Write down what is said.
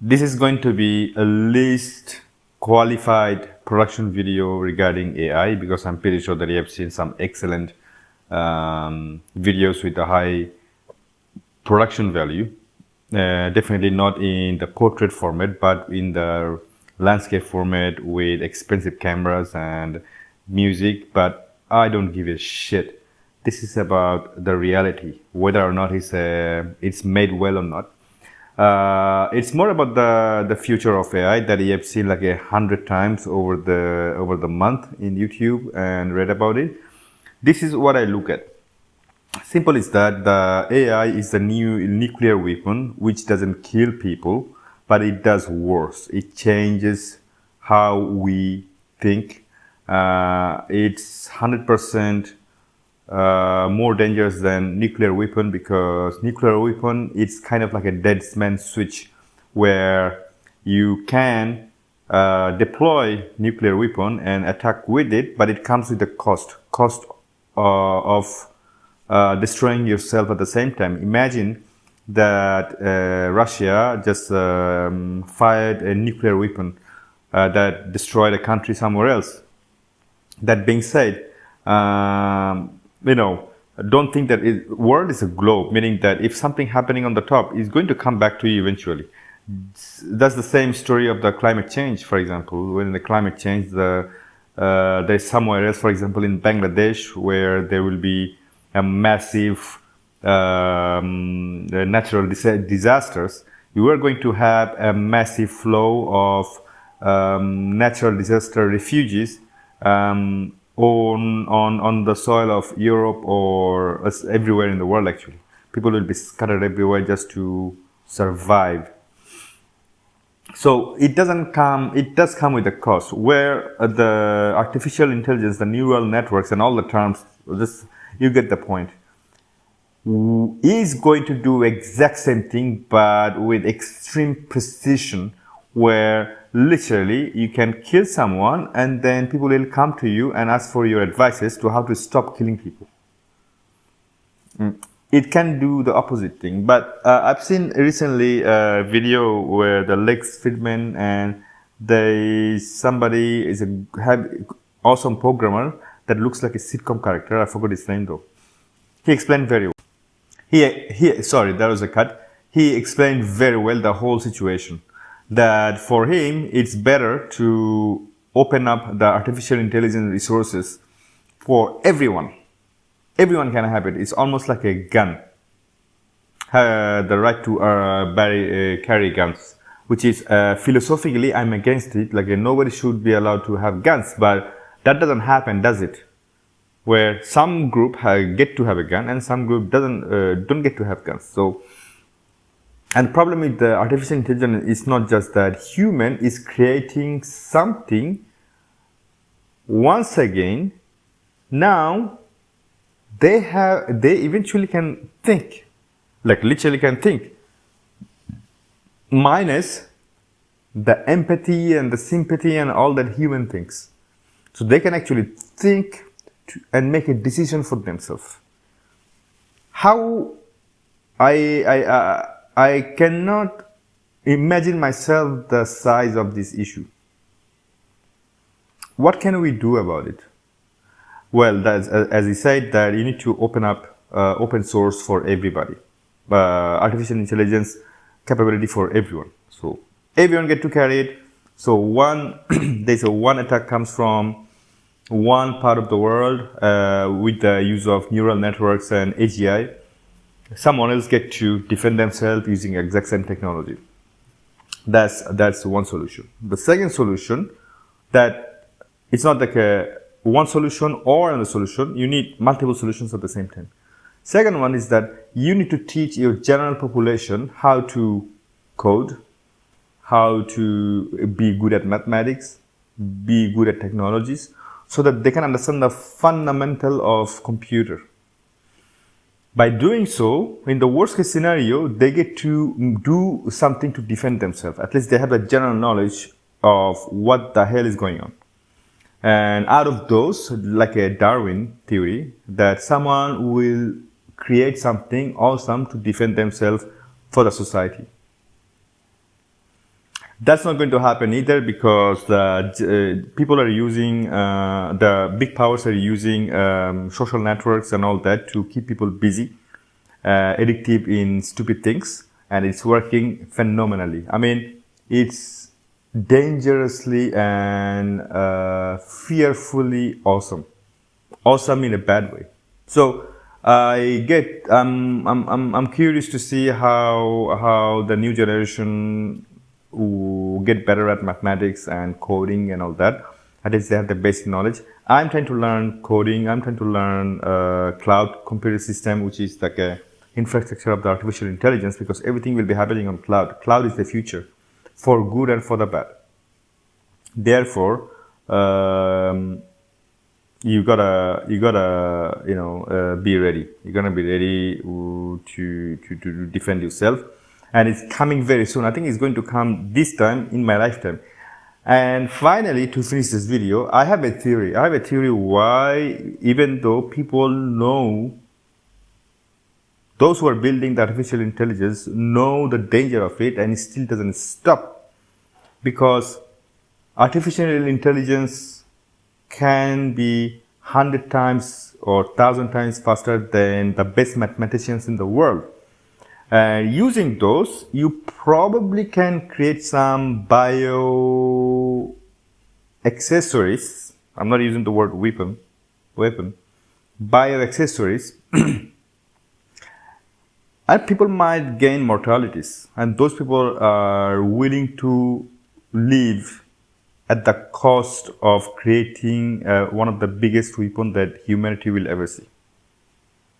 This is going to be a least qualified production video regarding AI because I'm pretty sure that you have seen some excellent videos with a high production value. Definitely not in the portrait format, but in the landscape format with expensive cameras and music. But I don't give a shit. This is about the reality, whether or not it's made well or not. It's more about the future of AI that you have seen like 100 times over the month in YouTube and read about it. This is what I look at. Simple is that the AI is the new nuclear weapon which doesn't kill people, but it does worse. It changes how we think. It's 100% more dangerous than nuclear weapon because nuclear weapon it's kind of like a dead man's switch where you can deploy nuclear weapon and attack with it, but it comes with a cost of destroying yourself at the same time. Imagine that Russia just fired a nuclear weapon that destroyed a country somewhere else. That being said, don't think that world is a globe, meaning that if something happening on the top is going to come back to you eventually. That's the same story of the climate change, for example. When the climate change, there's somewhere else, for example, in Bangladesh, where there will be a massive natural disasters. You are going to have a massive flow of natural disaster refugees on the soil of Europe or everywhere in the world. Actually, people will be scattered everywhere just to survive. So it does come with a cost, where the artificial intelligence, the neural networks and all the terms, you get the point, is going to do exact same thing but with extreme precision, where literally you can kill someone and then people will come to you and ask for your advices to how to stop killing people. It can do the opposite thing, but I've seen recently a video where the Lex Friedman and somebody is have awesome programmer that looks like a sitcom character. I forgot his name though. He explained very well. Sorry, that was a cut. He explained very well the whole situation. That for him, it's better to open up the artificial intelligence resources for everyone. Everyone can have it. It's almost like a gun. The right to carry guns, which is philosophically, I'm against it. Like nobody should be allowed to have guns, but that doesn't happen, does it? Where some group get to have a gun and some group don't get to have guns. So. And the problem with the artificial intelligence is not just that human is creating something. Once again, now they eventually can think, like literally can think, minus the empathy and the sympathy and all that human thinks. So they can actually think and make a decision for themselves. How I cannot imagine myself the size of this issue. What can we do about it? Well, as he said, that you need to open up open source for everybody. Artificial intelligence capability for everyone. So everyone get to carry it. So there's one attack comes from one part of the world with the use of neural networks and AGI. Someone else get to defend themselves using exact same technology. That's one solution. The second solution, that it's not like one solution or another solution. You need multiple solutions at the same time. Second one is that you need to teach your general population how to code, how to be good at mathematics, be good at technologies, so that they can understand the fundamental of computer. By doing so, in the worst case scenario, they get to do something to defend themselves. At least they have the general knowledge of what the hell is going on. And out of those, like a Darwin theory, that someone will create something awesome to defend themselves for the society. That's not going to happen either because people are using, the big powers are using social networks and all that to keep people busy, addictive in stupid things, and it's working phenomenally. I mean, it's dangerously and fearfully awesome. Awesome in a bad way. So I'm curious to see how the new generation will get better at mathematics and coding and all that. At least they have the basic knowledge. I'm trying to learn coding. I'm trying to learn cloud computer system, which is like a infrastructure of the artificial intelligence, because everything will be happening on cloud. Cloud is the future, for good and for the bad. Therefore, you gotta be ready. You're gonna be ready to defend yourself, and it's coming very soon. I think it's going to come this time in my lifetime. And finally, to finish this video, I have a theory. I have a theory why, even though people know, those who are building the artificial intelligence know the danger of it, and it still doesn't stop. Because artificial intelligence can be 100 times or 1,000 times faster than the best mathematicians in the world. Using those, you probably can create some bio accessories. I'm not using the word weapon. Bio accessories. And people might gain mortalities. And those people are willing to live at the cost of creating one of the biggest weapons that humanity will ever see.